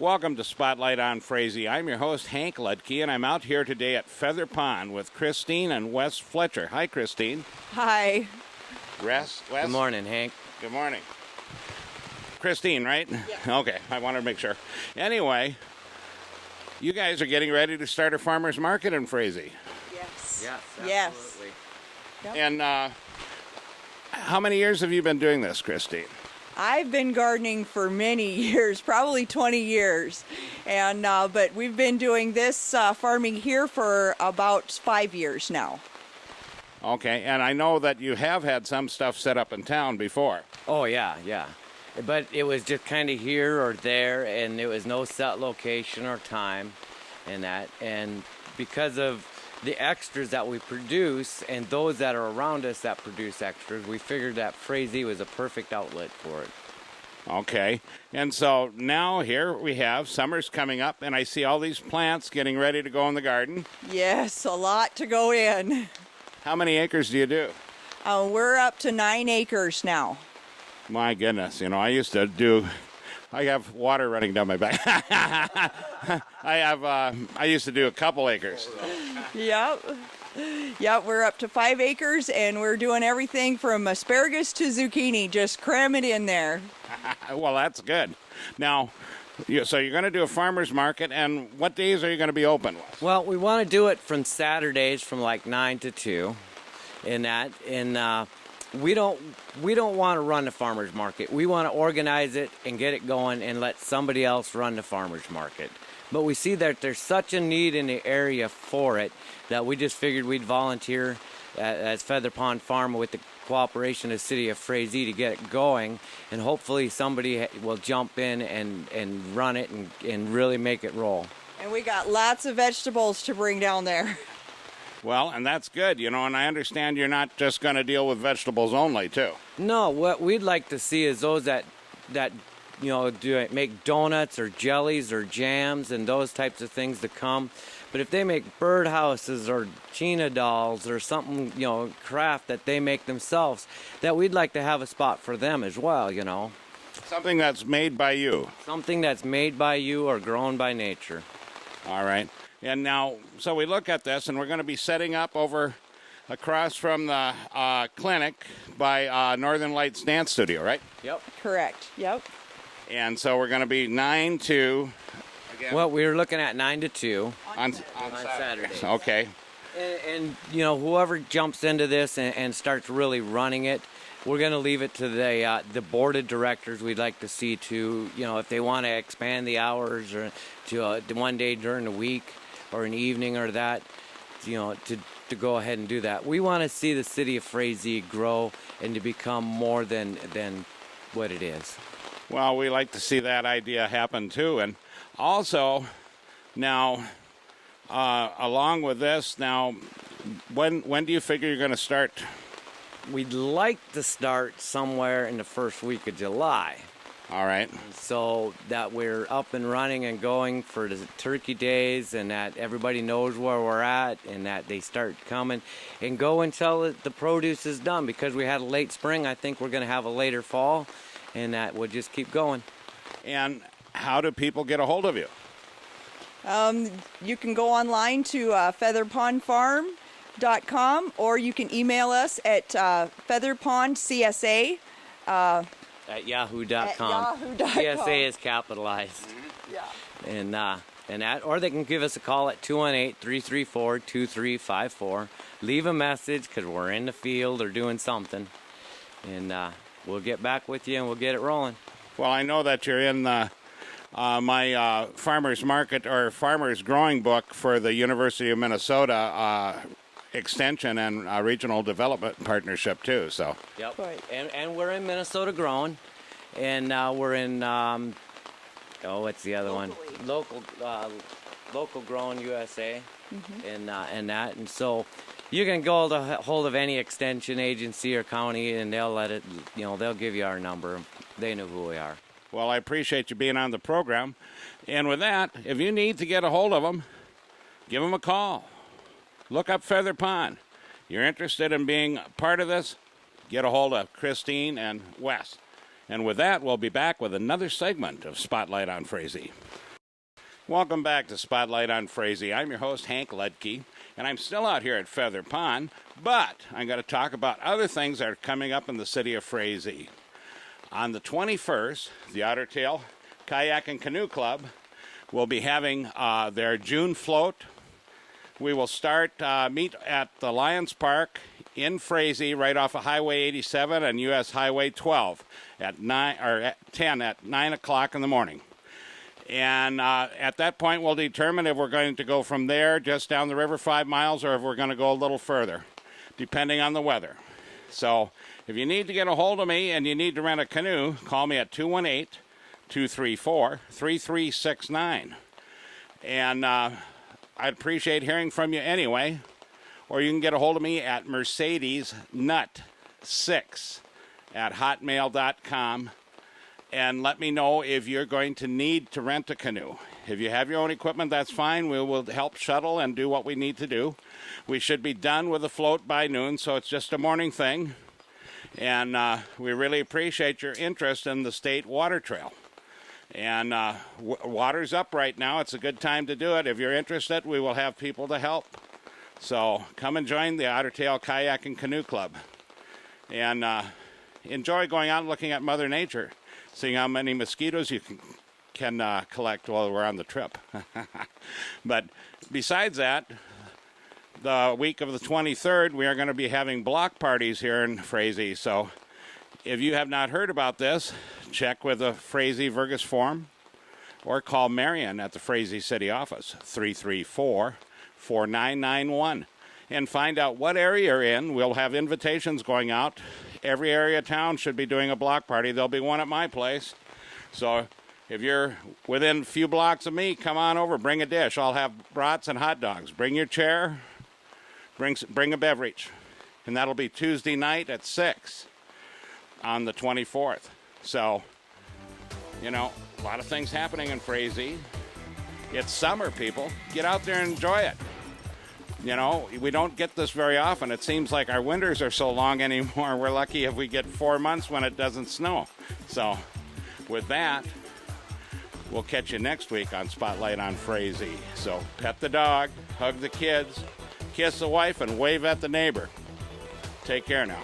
Welcome to Spotlight on Frazee. I'm your host, Hank Ludke, and I'm out here today at Feather Pond with Christine and Wes Fletcher. Hi, Christine. Hi. Wes? Good morning, Hank. Good morning. Christine, right? Yeah. Okay, I wanted to make sure. Anyway, you guys are getting ready to start a farmer's market in Frazee. Yes. Yes, absolutely. Yep. And how many years have you been doing this, Christine? I've been gardening for many years, probably 20 years, and but we've been doing this farming here for about 5 years now. Okay, and I know that you have had some stuff set up in town before. Oh, yeah. But it was just kind of here or there, and there was no set location or time and that. And because of the extras that we produce and those that are around us that produce extras, we figured that Frazee was a perfect outlet for it. Okay, and so now here we have summer's coming up, and I see all these plants getting ready to go in the garden. Yes, a lot to go in. How many acres do you do? We're up to 9 acres now. My goodness, you know, I have water running down my back. I used to do a couple acres. Yep, we're up to 5 acres, and we're doing everything from asparagus to zucchini. Just cram it in there. Well, that's good. Now, so you're going to do a farmer's market, and what days are you going to be open? Well, we want to do it from Saturdays from like 9 to 2 in that. And we don't want to run the farmer's market. We want to organize it and get it going and let somebody else run the farmer's market. But we see that there's such a need in the area for it that we just figured we'd volunteer as Feather Pond Farm with the cooperation of the city of Frazee to get it going, and hopefully somebody will jump in and run it and really make it roll. And we got lots of vegetables to bring down there. Well, and that's good, you know, and I understand you're not just going to deal with vegetables only, too. No, what we'd like to see is those that you know, make donuts or jellies or jams and those types of things to come. But if they make birdhouses or China dolls or something, you know, craft that they make themselves, that we'd like to have a spot for them as well, you know. Something that's made by you. Something that's made by you or grown by nature. All right. And now, so we look at this, and we're going to be setting up over across from the clinic by Northern Lights Dance Studio, right? Yep. Correct. Yep. And so we're going to be 9 to... Again, well, we were looking at 9 to 2 on Saturdays. Okay. And, you know, whoever jumps into this and starts really running it, we're going to leave it to the board of directors. We'd like to see to, you know, if they want to expand the hours or to one day during the week or an evening or that, you know, to go ahead and do that. We want to see the city of Frazee grow and to become more than what it is. Well, we like to see that idea happen too. And also, now, along with this, now, when do you figure you're going to start? We'd like to start somewhere in the first week of July. All right. So that we're up and running and going for the turkey days, and that everybody knows where we're at, and that they start coming and go until the produce is done. Because we had a late spring, I think we're going to have a later fall, and that we'll just keep going. And how do people get a hold of you? You can go online to featherpondfarm.com, or you can email us at featherpondcsa at yahoo.com. CSA is capitalized. Yeah. And that, or they can give us a call at 218-334-2354. Leave a message because we're in the field or doing something, and we'll get back with you and we'll get it rolling. Well, I know that you're in my farmers market or farmers growing book for the University of Minnesota Extension and Regional Development Partnership too. So. Yep. Right. And we're in Minnesota Growing, and we're in what's the other Locally. one? Local Growing USA, Mm-hmm. and that, and so you can go to hold of any extension agency or county, and they'll let it. You know, they'll give you our number. They know who we are. Well, I appreciate you being on the program, and with that, if you need to get a hold of them, give them a call. Look up Feather Pond. You're interested in being part of this? Get a hold of Christine and Wes. And with that, we'll be back with another segment of Spotlight on Frazee. Welcome back to Spotlight on Frazee. I'm your host, Hank Ledke, and I'm still out here at Feather Pond, but I'm going to talk about other things that are coming up in the city of Frazee. On the 21st, the Otter Tail Kayak and Canoe Club will be having their June float. We will meet at the Lions Park in Frazee, right off of Highway 87 and U.S. Highway 12 at 9 o'clock in the morning. And at that point, we'll determine if we're going to go from there just down the river 5 miles or if we're going to go a little further, depending on the weather. So if you need to get a hold of me and you need to rent a canoe, call me at 218-234-3369. And I'd appreciate hearing from you anyway. Or you can get a hold of me at mercedesnut6@hotmail.com. And let me know if you're going to need to rent a canoe. If you have your own equipment, that's fine. We will help shuttle and do what we need to do. We should be done with the float by noon, so it's just a morning thing. And we really appreciate your interest in the state water trail. And water's up right now. It's a good time to do it. If you're interested, we will have people to help. So come and join the Otter Tail Kayak and Canoe Club. And enjoy going out and looking at Mother Nature, seeing how many mosquitoes you can collect while we're on the trip. But besides that, the week of the 23rd, we are going to be having block parties here in Frazee. So if you have not heard about this, check with the Frazee Virgus Forum or call Marion at the Frazee City office, 334-4991, and find out what area you're in. We'll have invitations going out. Every area of town should be doing a block party. There'll be one at my place. So if you're within a few blocks of me, come on over, bring a dish. I'll have brats and hot dogs. Bring your chair, bring a beverage. And that'll be Tuesday night at 6 on the 24th. So, you know, a lot of things happening in Frazee. It's summer, people. Get out there and enjoy it. You know, we don't get this very often. It seems like our winters are so long anymore. We're lucky if we get 4 months when it doesn't snow. So, with that, we'll catch you next week on Spotlight on Frazee. So, pet the dog, hug the kids, kiss the wife, and wave at the neighbor. Take care now.